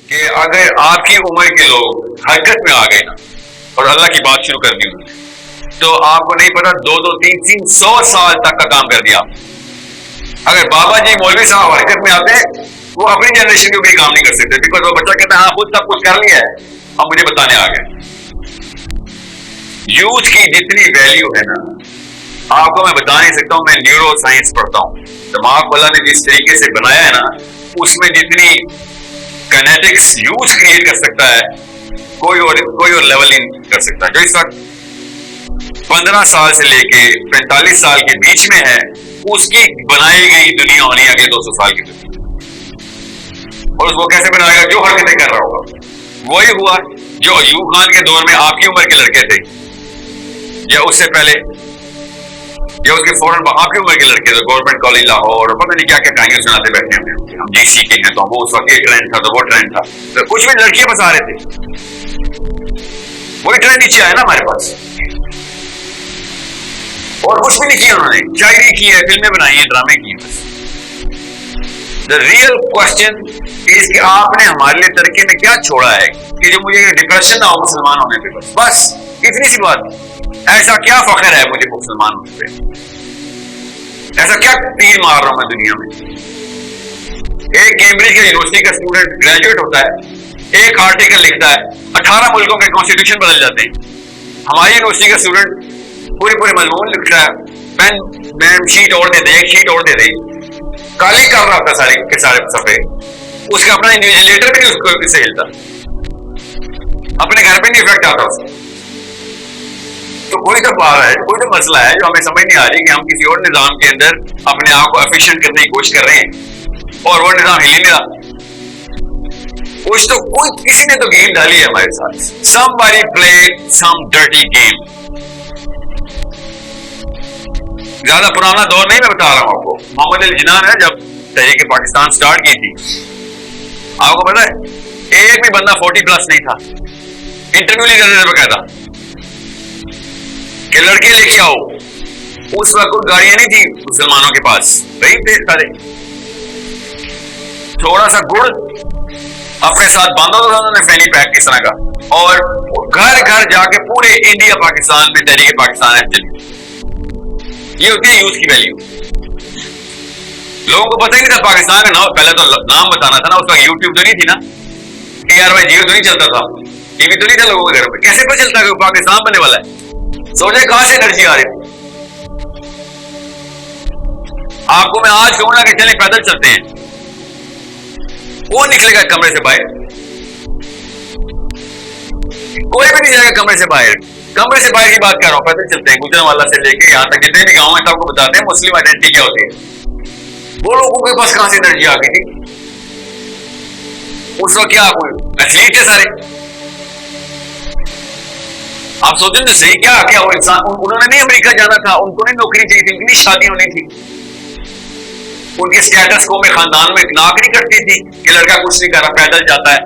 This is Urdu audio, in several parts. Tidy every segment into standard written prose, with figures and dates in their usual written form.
کہ اگر آپ کی عمر کے لوگ حرکت میں آ گئے نا اور اللہ کی بات شروع کر دی انہوں نے، تو آپ کو نہیں پتا 200-300 سال تک کا کام کر دیا آپ نے۔ اگر بابا جی مولوی صاحب حرکت میں آتے ہیں، وہ اپنی جنریشن کے کوئی کام نہیں کر سکتے، بیکاز وہ بچہ کہتا ہے ہاں خود سب کچھ کر لیا ہے، اب مجھے بتانے آ گئے۔ یوتھ کی جتنی ویلیو ہے نا، آپ کو میں بتا نہیں سکتا ہوں، میں نیورو سائنس پڑھتا ہوں، دماغ اللہ نے جس طریقے سے بنایا ہے نا، اس میں جتنی کینیٹکس یوتھ کریٹ کر سکتا ہے کوئی اور لیول نہیں کر سکتا۔ جو اس وقت 15 سال سے لے کے 45 سال کے بیچ میں ہے، اس کی بنائی گئی دنیا ہونی ہے اگلے 200 سال کی دنیا، اور وہ کیسے بنائے گا؟ جو حرکتیں کر رہا ہوگا وہی ہوا جو ایوب خان کے دور میں آپ کی عمر کے لڑکے تھے، یا اس سے پہلے، یا اس کے فوراً آپ کی عمر کے لڑکے تھے، گورنمنٹ کالج لاہور، پتہ نہیں کیا کیا کہانیاں سناتے بیٹھے ہیں ہم جی سی کے ہیں، تو وہ اس وقت یہ ٹرینڈ تھا تو وہ ٹرینڈ تھا، تو کچھ بھی لڑکیاں بس آ رہے تھے، وہی ٹرینڈ نیچے آیا نا ہمارے پاس، اور کچھ بھی نہیں کیا انہوں نے، شاعری کی ہے، فلمیں بنائی ہیں، ڈرامے کیے ہیں۔ دا ریئل کوشچن از کہ آپ نے ہمارے لیے ترقی میں کیا چھوڑا ہے کہ جو مجھے ڈپریشن نہ ہو مسلمان ہونے پہ، بس اتنی سی بات۔ ایسا کیا فخر ہے مجھے مسلمان ہونے پہ، ایسا کیا تیر مار رہا ہوں میں دنیا میں۔ ایک کیمبرج کے یونیورسٹی کا اسٹوڈنٹ گریجویٹ ہوتا ہے، ایک آرٹیکل لکھتا ہے، 18 ملکوں کے کانسٹیٹیوشن بدل جاتے ہیں۔ ہماری یونیورسٹی کا اسٹوڈنٹ پورے مضمون لکھتا ہے، پین شیٹ اور دے دے، ایک شیٹ اور دے دے، کالی کر رہا ہوتا سارے کے سارے صفحے، اس کا اپنا انویجیلیٹر بھی نہیں اس کو سے ہلتا، اپنے گھر پہ نہیں افیکٹ آتا اس کو۔ تو کوئی تو بات ہے، کوئی تو مسئلہ ہے جو ہمیں سمجھ نہیں آ رہی کہ ہم کسی اور نظام کے اندر اپنے آپ کو ایفیشینٹ کرنے کی کوشش کر رہے ہیں اور وہ نظام ہل ہی نہیں رہا۔ کچھ تو کوئی کسی نے تو گیم ڈالی ہے ہمارے ساتھ، somebody played some dirty game۔ زیادہ پرانا دور نہیں، میں بتا رہا ہوں آپ کو، محمد علی جناح ہے جب تحریک پاکستان سٹارٹ کی تھی، آپ کو پتا ہے ایک بھی بندہ 40 پلس نہیں تھا، انٹرویو نہیں کرتے تھے باقاعدہ کہ لڑکے لے کے آؤ۔ اس وقت کوئی گاڑیاں نہیں تھی مسلمانوں کے پاس، نہیں تھے سارے، تھوڑا سا گڑ اپنے ساتھ باندھا تھا انہوں نے فینی پیک کس طرح کا، اور گھر گھر جا کے پورے انڈیا پاکستان میں تحریک پاکستان ہے چلی۔ یہ ہوتی ہے یوتھ کی ویلیو۔ لوگوں کو پتہ ہی نہیں تھا پاکستان کا نام، پہلے تو نام بتانا تھا نا، اس وقت یوٹیوب تو نہیں تھی نا، TRY جیو تو نہیں چلتا تھا، ٹی وی تو نہیں تھا لوگوں کے گھر پہ، کیسے پتہ چلتا کہ وہ پاکستان بننے والا ہے؟ سوچے کہاں سے انرجی آ رہی تھی۔ آپ کو میں آج کہوں نا کہ چلیں پیدل چلتے ہیں، کون نکلے گا کمرے سے باہر؟ کوئی بھی نہیں جائے گا کمرے سے باہر۔ کمرے سے باہر کی بات کر رہا ہوں، پیدل چلتے ہیں، گجرانوالہ سے لے کے یہاں تک جتنے بھی گاؤں ہیں سب کو بتاتے ہیں مسلم آئیڈینٹی کیا ہوتی ہے۔ وہ لوگوں کے پاس کہاں سے انرجی آ گئی تھی؟ اس وقت کیا کوئی ایتھلیٹ تھے سارے؟ آپ سوچیں تو صحیح، کیا وہ انسان، انہوں نے نہیں امریکہ جانا تھا، ان کو نہیں نوکری چاہیے تھی، ان کی نہیں شادی ہونی تھی، ان کی اسٹیٹس کو میں خاندان میں ناک نہیں کرتی تھی کہ لڑکا کچھ نہیں کر رہا، پیدل جاتا ہے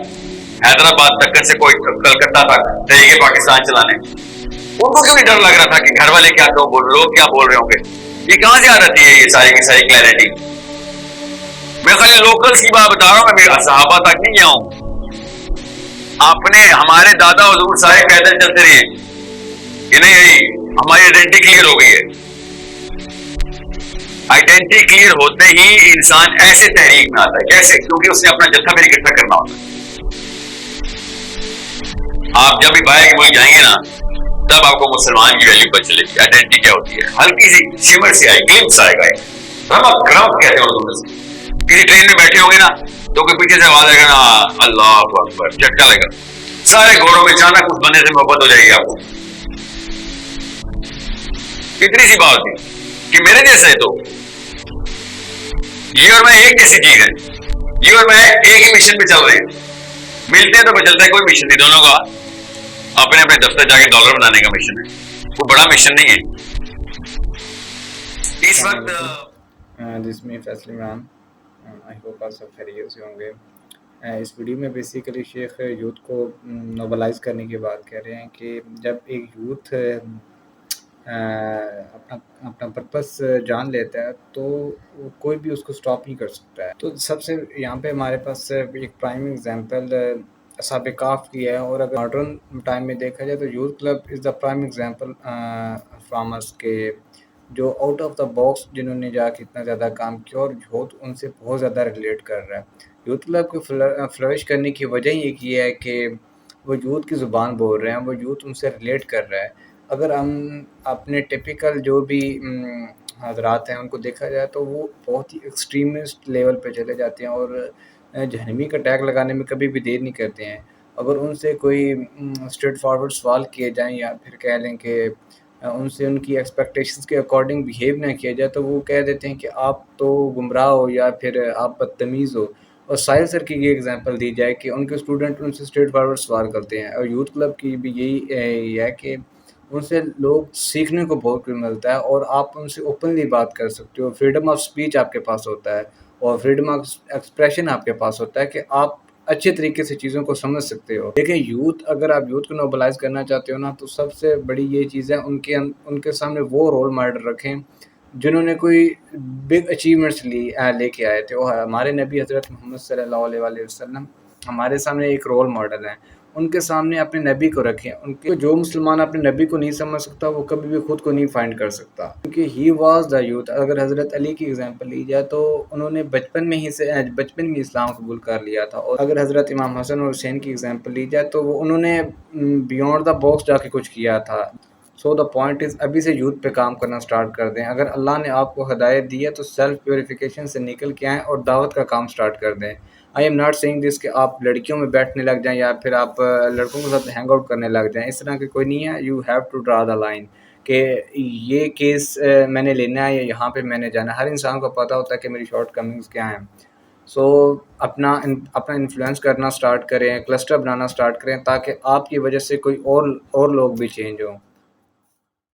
حیدرآباد دکن سے کوئی کلکتہ تک تحریک پاکستان چلانے۔ ان کو کیوں نہیں ڈر لگ رہا تھا کہ گھر والے کیا لوگ کیا بول رہے ہوں گے؟ یہ کہاں سے آ جاتی ہے یہ ساری کی ساری کلیئرٹی؟ میں خالی لوکلز کی بات بتا رہا ہوں، میں صحابہ تک نہیں گیا ہوں۔ اپنے ہمارے دادا حضور سارے پیدل چلتے رہے کہ نہیں، ہماری آئیڈینٹی کلیئر ہو گئی ہے۔ آئیڈینٹی کلیئر ہوتے ہی انسان ایسے تحریک میں آتا ہے، کیسے؟ کیونکہ اس نے اپنا جتھا بھی اکٹھا کرنا ہوتا ہے۔ آپ جب بھی باہر کے ملک جائیں گے نا، تب آپ کو مسلمان کی ویلیو پتہ چلے گی، آئیڈینٹی کیا ہوتی ہے۔ ہلکی سی شمر سے آئے، گلمس آئے گا، رمق کہتے ہیں اردو میں۔ کسی ٹرین میں بیٹھے ہوں گے نا تو کوئی پیچھے سے آواز آئے گا نا، اللہ اکبر، جھٹکا لگے گا، سارے گھوڑوں میں اچانک اس بندے سے محبت ہو جائے گی آپ کو۔ کتنی سی بات تھی کہ میرے جیسے ہے، تو یہ اور میں ایک جیسی چیز ہے، یہ اور میں ایک ہی مشن پہ چل رہے ہیں، ملتے ہیں تو پتہ چلتا ہے کوئی مشن نہیں، دونوں کا اپنے اپنے دفتر جا کے ڈالر بنانے کا مشن ہے، کوئی بڑا مشن نہیں ہے اس وقت۔ جس میں فیصل عمران، آئی ہوپ آپ سب خیریت سے ہوں گے۔ اس ویڈیو میں بیسیکلی شیخ یوتھ کو نوبلائز کرنے کی بات کہہ رہے ہیں کہ جب ایک یوتھ اپنا اپنا پرپس جان لیتا ہے تو کوئی بھی اس کو اسٹاپ نہیں کر سکتا ہے. تو سب سے یہاں پہ ہمارے پاس ایک پرائم ایگزامپل اصحاب کہف کی ہے. اور اگر ماڈرن ٹائم میں دیکھا جائے تو youth club is the prime example فرامرس کے جو آؤٹ آف دا باکس جنہوں نے جا کے اتنا زیادہ کام کیا اور یوتھ ان سے بہت زیادہ ریلیٹ کر رہا ہے. یوتھ کلب کو فلرش کرنے کی وجہ ہی ایک یہ ہے کہ وہ یوتھ کی زبان بول رہے ہیں, وہ یوتھ ان سے ریلیٹ کر رہا ہے. اگر ہم اپنے ٹپیکل جو بھی حضرات ہیں ان کو دیکھا جائے تو وہ بہت ہی ایکسٹریمسٹ لیول پہ چلے جاتے ہیں اور جہنمی کا ٹیگ لگانے میں کبھی بھی دیر نہیں کرتے ہیں. اگر ان سے کوئی اسٹریٹ فارورڈ سوال کیے جائیں یا پھر کہہ لیں کہ ان سے ان کی ایکسپیکٹیشنز کے اکارڈنگ بیہیو نہ کیا جائے تو وہ کہہ دیتے ہیں کہ آپ تو گمراہ ہو یا پھر آپ بدتمیز ہو. اور ساحل سر کی یہ ایگزامپل دی جائے کہ ان کے اسٹوڈنٹ ان سے اسٹریٹ فارورڈ سوال کرتے ہیں, اور یوتھ کلب کی بھی یہی ہے کہ ان سے لوگ سیکھنے کو بہت کچھ ملتا ہے اور آپ ان سے اوپنلی بات کر سکتے ہو. فریڈم آف اسپیچ آپ کے پاس ہوتا ہے اور فریڈم آف ایکسپریشن آپ کے پاس ہوتا ہے کہ آپ اچھے طریقے سے چیزوں کو سمجھ سکتے ہو. دیکھیں یوتھ, اگر آپ یوتھ کو نوبلائز کرنا چاہتے ہو نا تو سب سے بڑی یہ چیز ہے ان کے سامنے وہ رول ماڈل رکھیں جنہوں نے کوئی بگ اچیومنٹس لے کے آئے تھے. وہ ہمارے نبی حضرت محمد صلی اللہ علیہ وآلہ وسلم ہمارے سامنے ایک رول ماڈل ہیں. ان کے سامنے اپنے نبی کو رکھیں. ان کے جو مسلمان اپنے نبی کو نہیں سمجھ سکتا وہ کبھی بھی خود کو نہیں فائنڈ کر سکتا, کیونکہ ہی واز دا یوتھ. اگر حضرت علی کی ایگزامپل لی جائے تو انہوں نے بچپن میں اسلام قبول کر لیا تھا. اور اگر حضرت امام حسن اور حسین کی ایگزامپل لی جائے تو انہوں نے بیونڈ دا باکس جا کے کچھ کیا تھا. سو دا پوائنٹ از ابھی سے یوتھ پہ کام کرنا سٹارٹ کر دیں. اگر اللہ نے آپ کو ہدایت دی ہے تو سیلف پیوریفیکیشن سے نکل کے آئیں اور دعوت کا کام سٹارٹ کر دیں. آئی ایم ناٹ سیئنگ دس کہ آپ لڑکیوں میں بیٹھنے لگ جائیں یا پھر آپ لڑکوں کے ساتھ ہینگ آؤٹ کرنے لگ جائیں. اس طرح کی کوئی نہیں ہے. You have to draw the line کہ یہ کیس میں نے لینا ہے یا یہاں پہ میں نے جانا ہے. ہر انسان کو پتہ ہوتا ہے کہ میری شارٹ کمنگز کیا ہیں. سو اپنا انفلوئنس کرنا سٹارٹ کریں, کلسٹر بنانا سٹارٹ کریں تاکہ آپ کی وجہ سے کوئی اور لوگ بھی چینج ہوں.